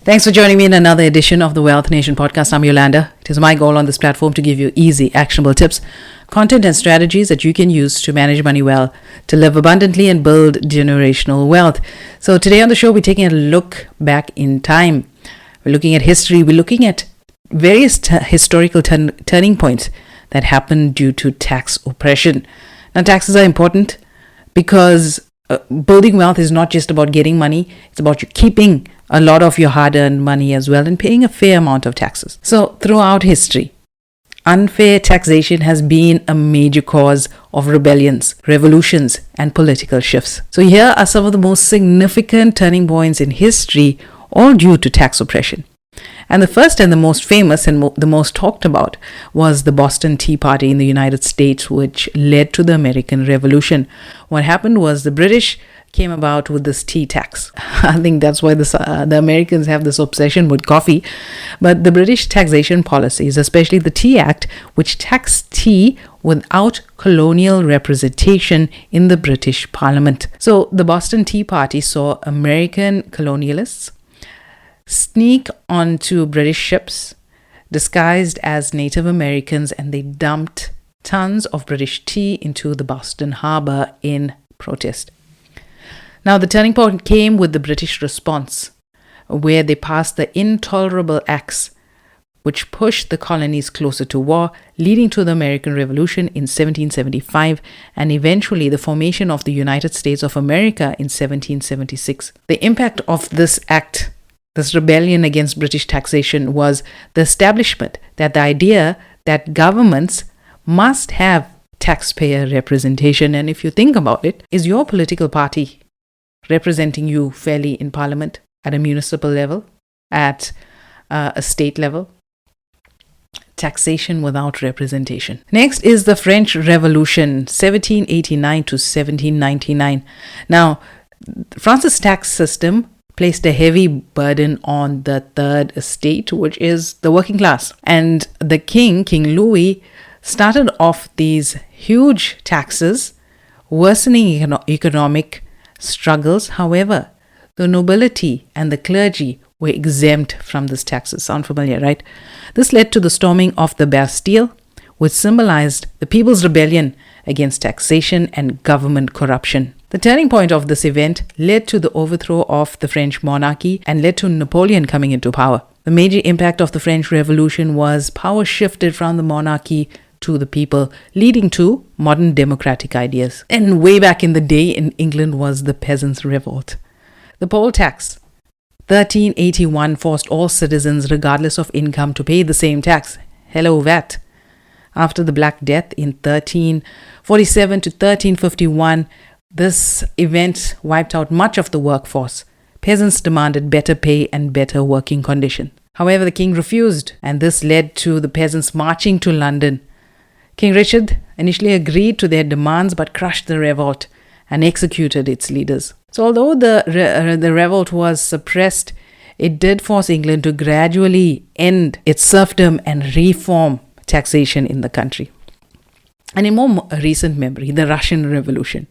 Thanks for joining me in another edition of the Wealth Nation podcast. I'm Yolanda. It is my goal on this platform to give you easy, actionable tips, content, and strategies that you can use to manage money well, to live abundantly, and build generational wealth. So today on the show, we're taking a look back in time. We're looking at history. We're looking at various historical turning points that happened due to tax oppression. Now, taxes are important because building wealth is not just about getting money. It's about you keeping a lot of your hard-earned money as well and paying a fair amount of taxes. So throughout history, unfair taxation has been a major cause of rebellions, revolutions, and political shifts. So here are some of the most significant turning points in history, all due to tax oppression. And the first and the most famous and the most talked about was the Boston Tea Party in the United States, which led to the American Revolution. What happened was the British came about with this tea tax. I think that's why the Americans have this obsession with coffee. But the British taxation policies, especially the Tea Act, which taxed tea without colonial representation in the British Parliament. So the Boston Tea Party saw American colonialists sneak onto British ships disguised as Native Americans, and they dumped tons of British tea into the Boston Harbor in protest. Now, the turning point came with the British response, where they passed the Intolerable Acts, which pushed the colonies closer to war, leading to the American Revolution in 1775 and eventually the formation of the United States of America in 1776. The impact of this act, this rebellion against British taxation, was the establishment that the idea that governments must have taxpayer representation. And if you think about it, is your political party representing you fairly in Parliament, at a municipal level, at a state level? Taxation without representation. Next is the French Revolution, 1789 to 1799. Now, France's tax system placed a heavy burden on the third estate, which is the working class. And the King Louis, started off these huge taxes, worsening economic struggles. However, the nobility and the clergy were exempt from these taxes. Sound familiar, right? This led to the storming of the Bastille, which symbolized the people's rebellion against taxation and government corruption. The turning point of this event led to the overthrow of the French monarchy and led to Napoleon coming into power. The major impact of the French Revolution was power shifted from the monarchy to the people, leading to modern democratic ideas. And way back in the day in England was the Peasants' Revolt. The poll tax, 1381, forced all citizens, regardless of income, to pay the same tax. Hello, VAT. After the Black Death in 1347 to 1351, this event wiped out much of the workforce. Peasants demanded better pay and better working conditions. However, the king refused, and this led to the peasants marching to London. King Richard initially agreed to their demands but crushed the revolt and executed its leaders. So although the revolt was suppressed, it did force England to gradually end its serfdom and reform taxation in the country. And in more recent memory, the Russian Revolution.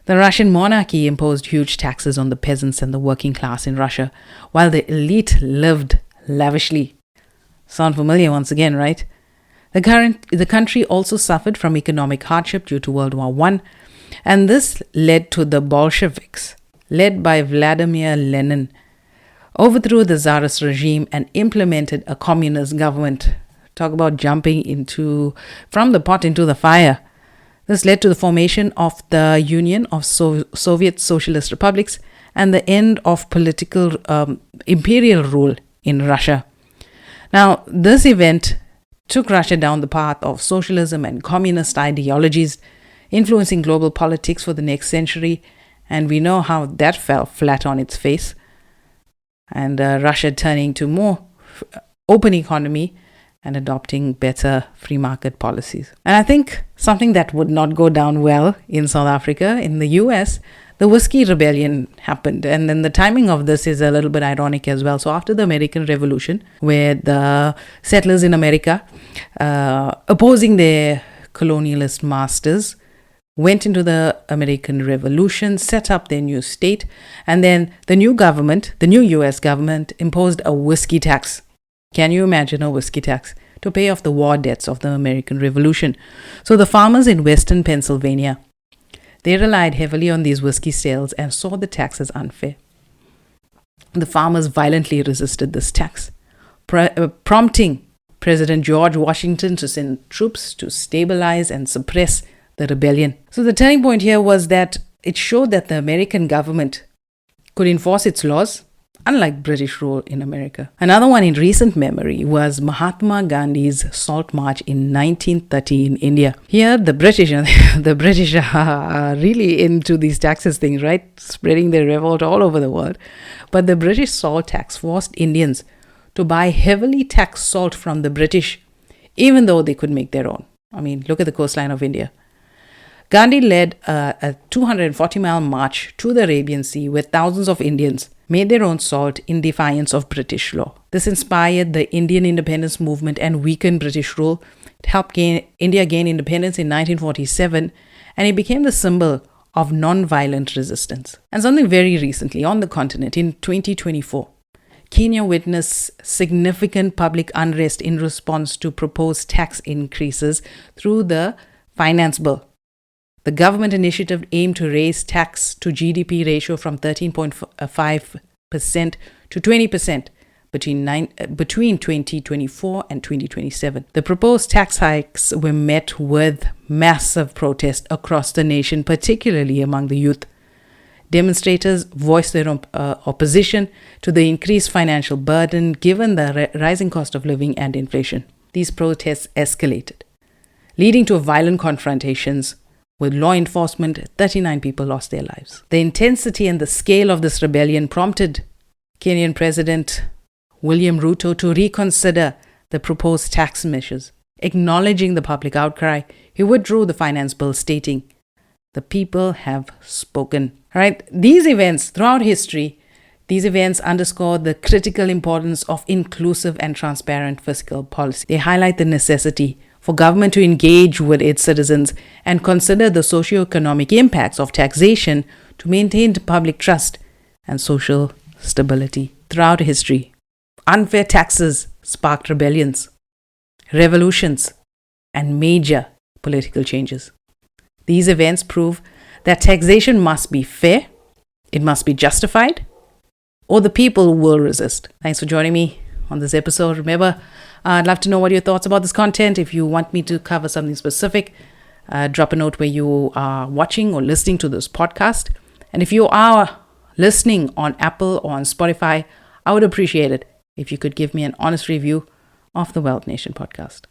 The Russian monarchy imposed huge taxes on the peasants and the working class in Russia, while the elite lived lavishly. Sound familiar once again, right? The country also suffered from economic hardship due to World War I, and this led to the Bolsheviks, led by Vladimir Lenin, overthrew the Tsarist regime and implemented a communist government. Talk about jumping from the pot into the fire. This led to the formation of the Union of Soviet Socialist Republics and the end of political imperial rule in Russia. Now, this event took Russia down the path of socialism and communist ideologies, influencing global politics for the next century, and we know how that fell flat on its face, and Russia turning to more open economy and adopting better free market policies. And I think something that would not go down well in South Africa, in the US, the Whiskey Rebellion happened. And then the timing of this is a little bit ironic as well. So after the American Revolution, where the settlers in America, opposing their colonialist masters, went into the American Revolution, set up their new state, and then the new government, the new US government, imposed a whiskey tax. Can you imagine a whiskey tax? To pay off the war debts of the American Revolution. So the farmers in western Pennsylvania, they relied heavily on these whiskey sales and saw the tax as unfair. The farmers violently resisted this tax, prompting President George Washington to send troops to stabilize and suppress the rebellion. So the turning point here was that it showed that the American government could enforce its laws, unlike British rule in America. Another one in recent memory was Mahatma Gandhi's Salt March in 1930 in India. Here, the British are really into these taxes things, right? Spreading their revolt all over the world. But the British salt tax forced Indians to buy heavily taxed salt from the British, even though they could make their own. I mean, look at the coastline of India. Gandhi led a 240-mile march to the Arabian Sea where thousands of Indians made their own salt in defiance of British law. This inspired the Indian independence movement and weakened British rule. It helped India gain independence in 1947, and it became the symbol of non-violent resistance. And something very recently on the continent in 2024, Kenya witnessed significant public unrest in response to proposed tax increases through the finance bill. The government initiative aimed to raise tax to GDP ratio from 13.5% to 20% between 2024 and 2027. The proposed tax hikes were met with massive protest across the nation, particularly among the youth. Demonstrators voiced their opposition to the increased financial burden given the rising cost of living and inflation. These protests escalated, leading to violent confrontations with law enforcement. 39 people lost their lives. The intensity and the scale of this rebellion prompted Kenyan President William Ruto to reconsider the proposed tax measures. Acknowledging the public outcry, he withdrew the finance bill, stating, "The people have spoken." All right, these events throughout history, these events underscore the critical importance of inclusive and transparent fiscal policy. They highlight the necessity for government to engage with its citizens and consider the socio-economic impacts of taxation to maintain public trust and social stability. Throughout history, unfair taxes sparked rebellions, revolutions, and major political changes. These events prove that taxation must be fair, it must be justified, or the people will resist. Thanks for joining me on this episode. Remember, I'd love to know what your thoughts about this content. If you want me to cover something specific, drop a note where you are watching or listening to this podcast. And if you are listening on Apple or on Spotify, I would appreciate it if you could give me an honest review of the Wealth Nation podcast.